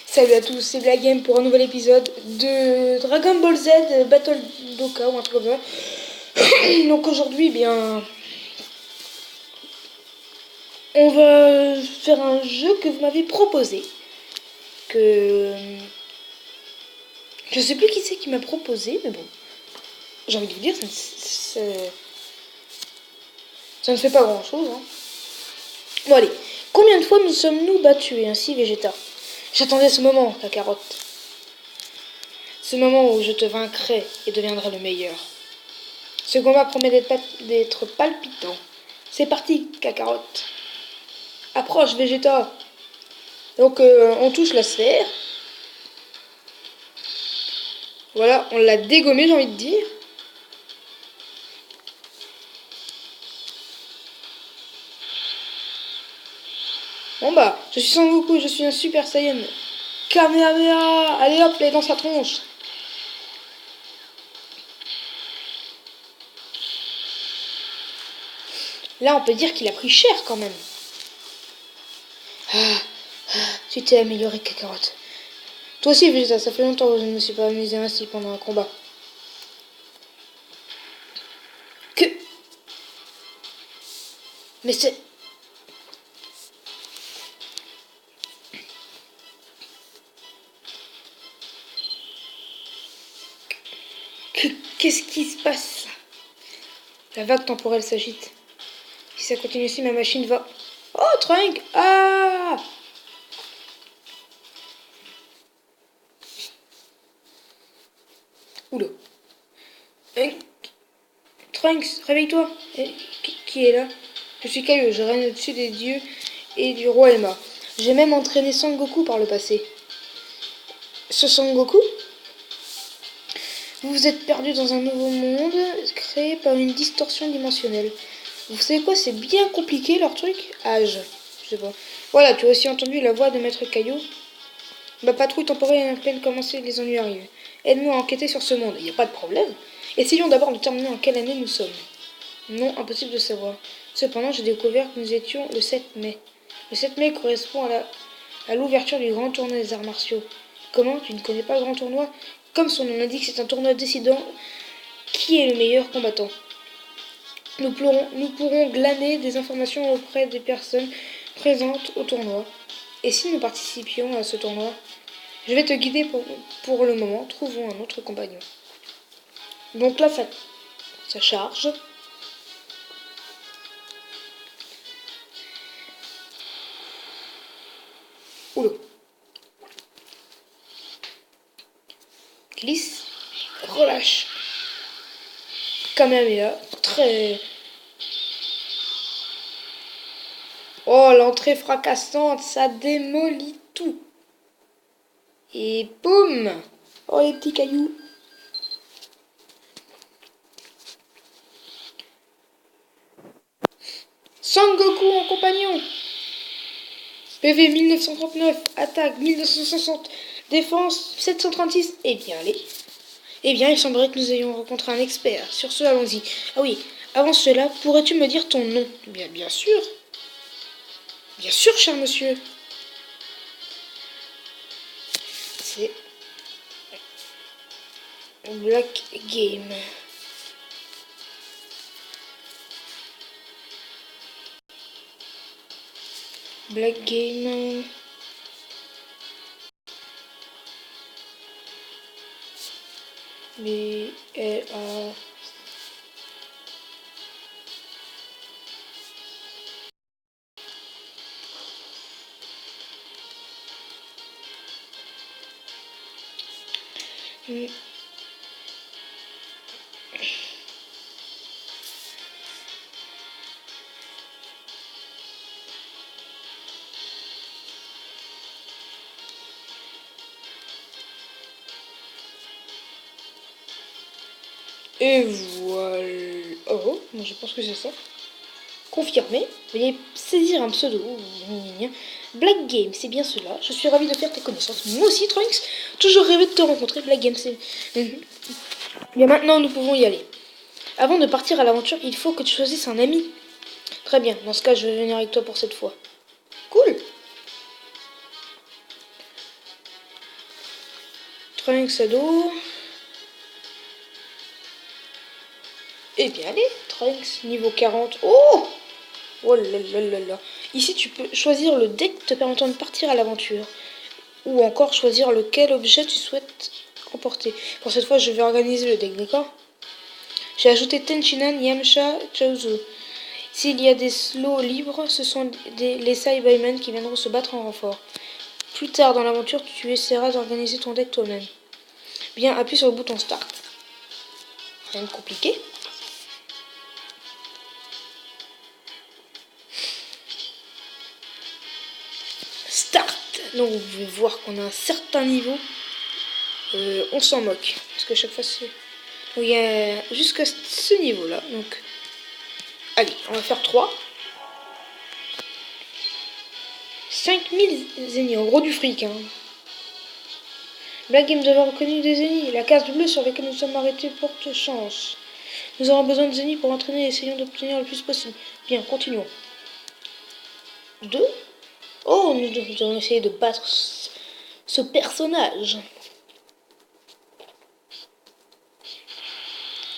Salut à tous, c'est Black Game pour un nouvel épisode de Dragon Ball Z Battle Doka ou un truc comme ça. Donc aujourd'hui, bien, on va faire un jeu que vous m'avez proposé. Que je sais plus qui c'est qui m'a proposé, mais bon, j'ai envie de vous dire, ça ne fait pas grand chose. Hein. Bon allez, combien de fois nous sommes-nous battus et ainsi Vegeta? J'attendais ce moment, la carotte. Ce moment où je te vaincrai et deviendrai le meilleur. Ce combat promet d'être palpitant. C'est parti, Kakarot. Approche, Vegeta. Donc, on touche la sphère. Voilà, on l'a dégommé, j'ai envie de dire. Bon bah, je suis Sangoku, je suis un Super Saiyan. Kamehameha. Allez hop, les dans sa tronche. Là, on peut dire qu'il a pris cher quand même. Tu t'es amélioré, Kakarot. Toi aussi, Vegeta, ça fait longtemps que je ne me suis pas amusé ainsi pendant un combat. Que... Mais c'est... Qu'est-ce qui se passe? La vague temporelle s'agite. Si ça continue ainsi, ma machine va... Oh, Trunk! Ah! Oula. Trunks, réveille-toi. Qui est là? Je suis Kaio, je règne au-dessus des dieux et du roi Emma. J'ai même entraîné Sangoku par le passé. Ce Sangoku? Vous vous êtes perdu dans un nouveau monde créé par une distorsion dimensionnelle. Vous savez quoi, c'est bien compliqué leur truc? Je sais pas. Voilà, tu as aussi entendu la voix de Maître Caillou. Ma patrouille temporaire est en pleine commencer, les ennuis arrivent. Aide-nous à enquêter sur ce monde, il n'y a pas de problème. Essayons d'abord de déterminer en quelle année nous sommes. Non, impossible de savoir. Cependant, j'ai découvert que nous étions le 7 mai. Le 7 mai correspond à l'ouverture du grand tournoi des arts martiaux. Comment? Tu ne connais pas le grand tournoi? Comme son nom l'indique, c'est un tournoi décidant qui est le meilleur combattant. Nous pourrons glaner des informations auprès des personnes présentes au tournoi. Et si nous participions à ce tournoi? Je vais te guider pour le moment. Trouvons un autre compagnon. Donc là, ça charge. Oula. Glisse. Relâche. Kamehameha. Très... Oh, l'entrée fracassante, ça démolit tout. Et boum! Oh, les petits cailloux. Sangoku en compagnon. PV 1939, attaque 1960, défense 736. Eh bien, allez. Eh bien, il semblerait que nous ayons rencontré un expert. Sur ce, allons-y. Ah oui, avant cela, pourrais-tu me dire ton nom? Bien sûr. Bien sûr, cher monsieur. C'est Black Game. Black Game. B-L-A... Et voilà. Oh, je pense que c'est ça. Confirmé. Veuillez saisir un pseudo. Black Game, c'est bien cela. Je suis ravi de faire tes connaissances. Moi aussi, Trunks. Toujours rêvé de te rencontrer. Black Game, c'est... Bien, maintenant, nous pouvons y aller. Avant de partir à l'aventure, il faut que tu choisisses un ami. Très bien. Dans ce cas, je vais venir avec toi pour cette fois. Cool. Trunks à dos. Eh bien allez, Trunks, niveau 40. Oh! Oh là là là là. Ici tu peux choisir le deck te permettant de partir à l'aventure. Ou encore choisir lequel objet tu souhaites emporter. Pour cette fois je vais organiser le deck, d'accord? J'ai ajouté Tenchinan, Yamcha, Chaozu. S'il y a des slots libres, ce sont les Cybermen qui viendront se battre en renfort. Plus tard dans l'aventure, tu essaieras d'organiser ton deck toi-même. Bien, appuie sur le bouton Start. Rien de compliqué. Start. Donc vous pouvez voir qu'on a un certain niveau. On s'en moque. Parce que chaque fois c'est... Donc il y a jusqu'à ce niveau-là. Donc, allez, on va faire 3. 5000 zéniths, en gros du fric. Hein. Black Game d'avoir reconnu des zéniths. La case bleue sur laquelle nous sommes arrêtés porte chance. Nous aurons besoin de zéniths pour entraîner et essayons d'obtenir le plus possible. Bien, continuons. 2. Oh, nous devons essayer de battre ce personnage.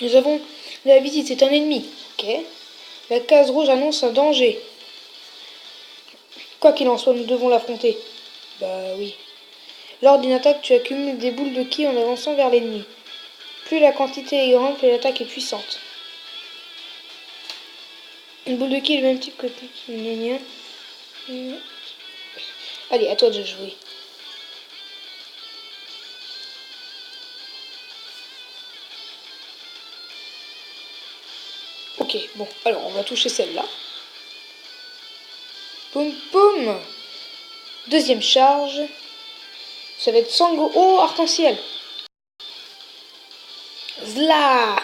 Nous avons la visite, c'est un ennemi. Ok. La case rouge annonce un danger. Quoi qu'il en soit, nous devons l'affronter. Bah oui. Lors d'une attaque, tu accumules des boules de ki en avançant vers l'ennemi. Plus la quantité est grande, plus l'attaque est puissante. Une boule de ki est le même type que... Allez, à toi de jouer. Ok, bon, alors on va toucher celle-là. Poum poum. Deuxième charge. Ça va être Sango. Oh, arc-en-ciel. Zla.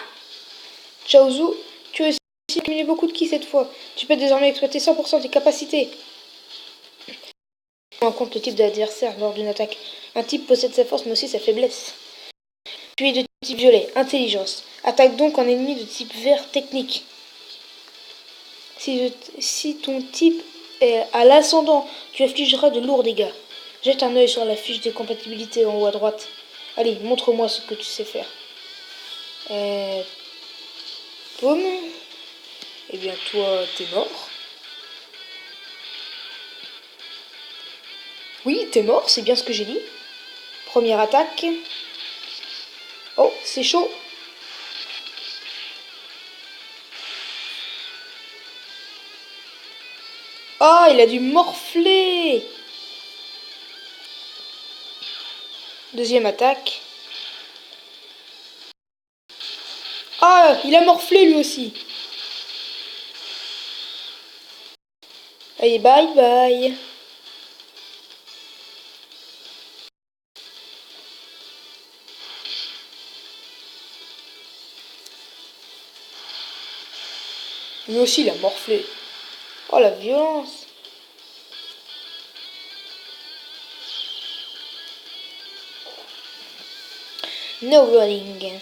Chaozu, tu as aussi accumulé beaucoup de ki cette fois. Tu peux désormais exploiter 100% de tes capacités. Prends en compte le type d'adversaire lors d'une attaque. Un type possède sa force mais aussi sa faiblesse. Tu es de type violet, intelligence. Attaque donc un ennemi de type vert, technique. Si ton type est à l'ascendant, tu infligeras de lourds dégâts. Jette un œil sur la fiche des compatibilités en haut à droite. Allez, montre-moi ce que tu sais faire. Paume. Eh bien, toi, t'es mort. Oui, t'es mort, c'est bien ce que j'ai dit. Première attaque. Oh, c'est chaud. Ah, il a dû morfler. Deuxième attaque. Ah, il a morflé lui aussi. Allez, bye bye. Lui aussi, il a morflé. Oh, la violence. No running.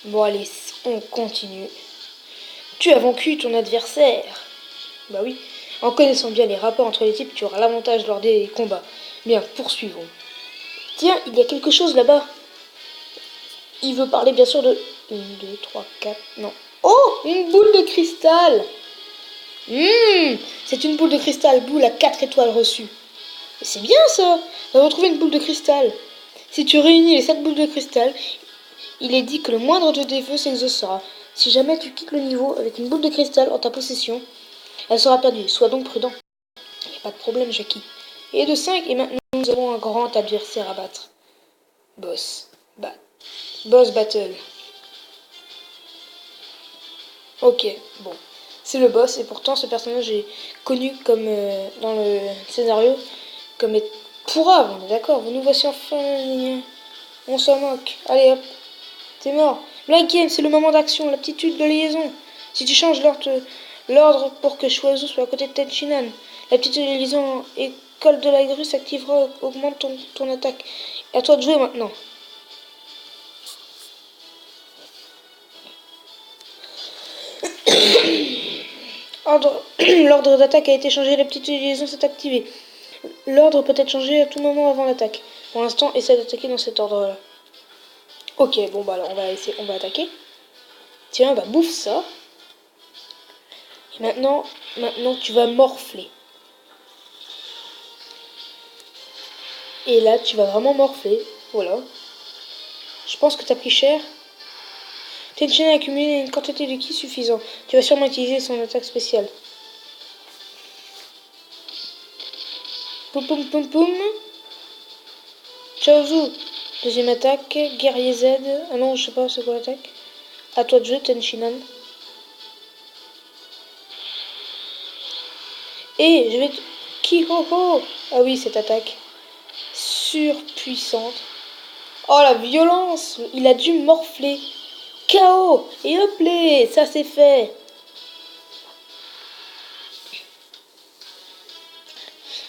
Bon, allez, on continue. Tu as vaincu ton adversaire. Bah oui. En connaissant bien les rapports entre les types, tu auras l'avantage lors des combats. Bien, poursuivons. Tiens, il y a quelque chose là-bas. Il veut parler bien sûr de... 1, 2, 3, 4... Non. Oh, une boule de cristal. C'est une boule de cristal, boule à 4 étoiles reçues. C'est bien ça. On va retrouver une boule de cristal. Si tu réunis les 7 boules de cristal, il est dit que le moindre de tes vœux s'exaucera. Si jamais tu quittes le niveau avec une boule de cristal en ta possession, elle sera perdue. Sois donc prudent. Il n'y a pas de problème, Jackie. Et de 5, et maintenant nous avons un grand adversaire à battre. Boss battle. Ok, bon. C'est le boss, et pourtant ce personnage est connu comme dans le scénario comme pourrave, on est d'accord. Vous nous voici enfin. On s'en moque. Allez hop. T'es mort. Black Game, c'est le moment d'action, l'aptitude de liaison. Si tu changes l'ordre pour que Choiseau soit à côté de Tenchinan, l'aptitude de liaison école de la grue s'activera, augmente ton attaque. Et à toi de jouer maintenant. L'ordre d'attaque a été changé, l'aptitude de liaison s'est activée. L'ordre peut être changé à tout moment avant l'attaque. Pour l'instant, essaie d'attaquer dans cet ordre-là. Ok, bon bah alors on va essayer, on va attaquer. Tiens, bah bouffe ça. Et maintenant tu vas morfler. Et là, tu vas vraiment morfler. Voilà. Je pense que t'as pris cher. Tenchin a accumulé une quantité de ki suffisante. Tu vas sûrement utiliser son attaque spéciale. Poum poum poum poum. Chaozu. Deuxième attaque. Guerrier Z. Ah non, je sais pas c'est quoi l'attaque. À toi de jouer, Tenchinan. Et je vais te... Ki-ho-ho. Ah oui, cette attaque. Surpuissante. Oh la violence. Il a dû morfler. KO. Et hop là, ça c'est fait.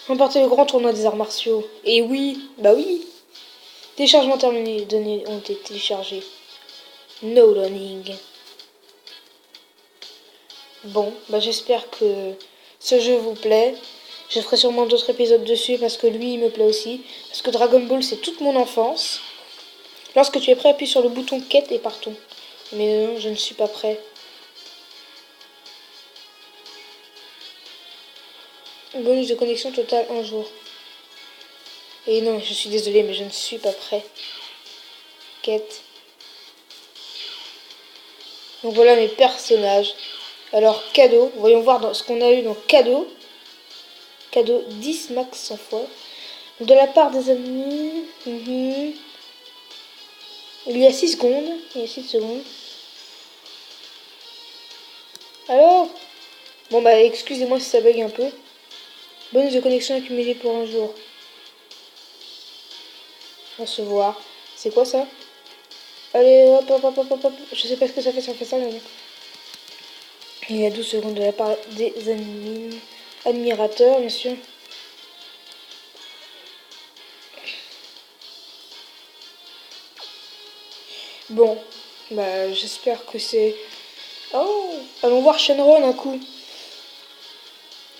Remporter le grand tournoi des arts martiaux. Et oui, bah oui. Téléchargement terminé. Les données ont été téléchargées. No loading. Bon, bah j'espère que ce jeu vous plaît. Je ferai sûrement d'autres épisodes dessus parce que lui il me plaît aussi. Parce que Dragon Ball c'est toute mon enfance. Lorsque tu es prêt, appuie sur le bouton quête et partons. Mais non, je ne suis pas prêt. Bonus de connexion totale un jour. Et non, je suis désolée, mais je ne suis pas prêt. Quête. Donc voilà mes personnages. Alors, cadeau. Voyons voir dans ce qu'on a eu dans cadeau. Cadeau 10 max 100 fois. De la part des amis. Il y a 6 secondes. Il y a 6 secondes. Alors bon bah excusez-moi si ça bug un peu. Bonus de connexion accumulée pour un jour. Recevoir. C'est quoi ça? Allez hop hop hop hop hop hop. Je sais pas ce que ça fait ça mais bon. Il y a 12 secondes de la part des admirateurs bien sûr. Bon, bah j'espère que c'est... Oh, allons voir Shenron un coup.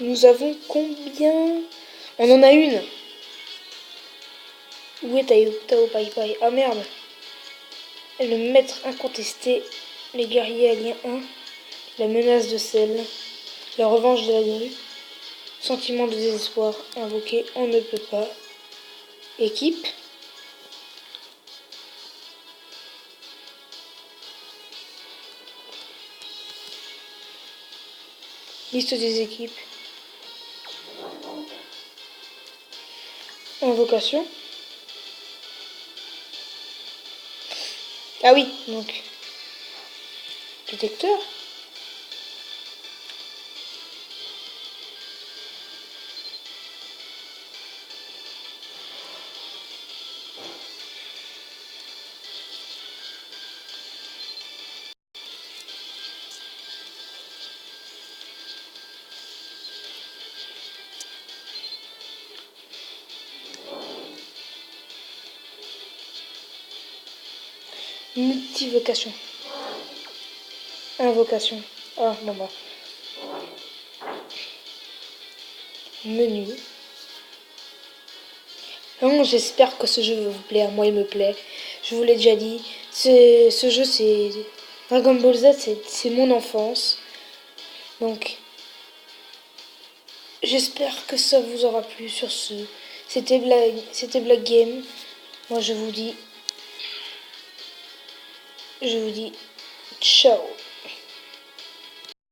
Nous avons combien? On en a une. Où est Tao Pai Pai? Ah merde. Le maître incontesté. Les guerriers aliens 1. La menace de sel. La revanche de la grue. Sentiment de désespoir invoqué. On ne peut pas. Équipe. Liste des équipes. Invocation. Ah oui, donc. Détecteur. Multivocation. Invocation. Ah, bon bah. Menu. Non, j'espère que ce jeu va vous plaire. Moi, il me plaît. Je vous l'ai déjà dit. Ce jeu, c'est... Dragon Ball Z, c'est mon enfance. Donc, j'espère que ça vous aura plu sur ce... C'était Black Game. Moi, je vous dis ciao.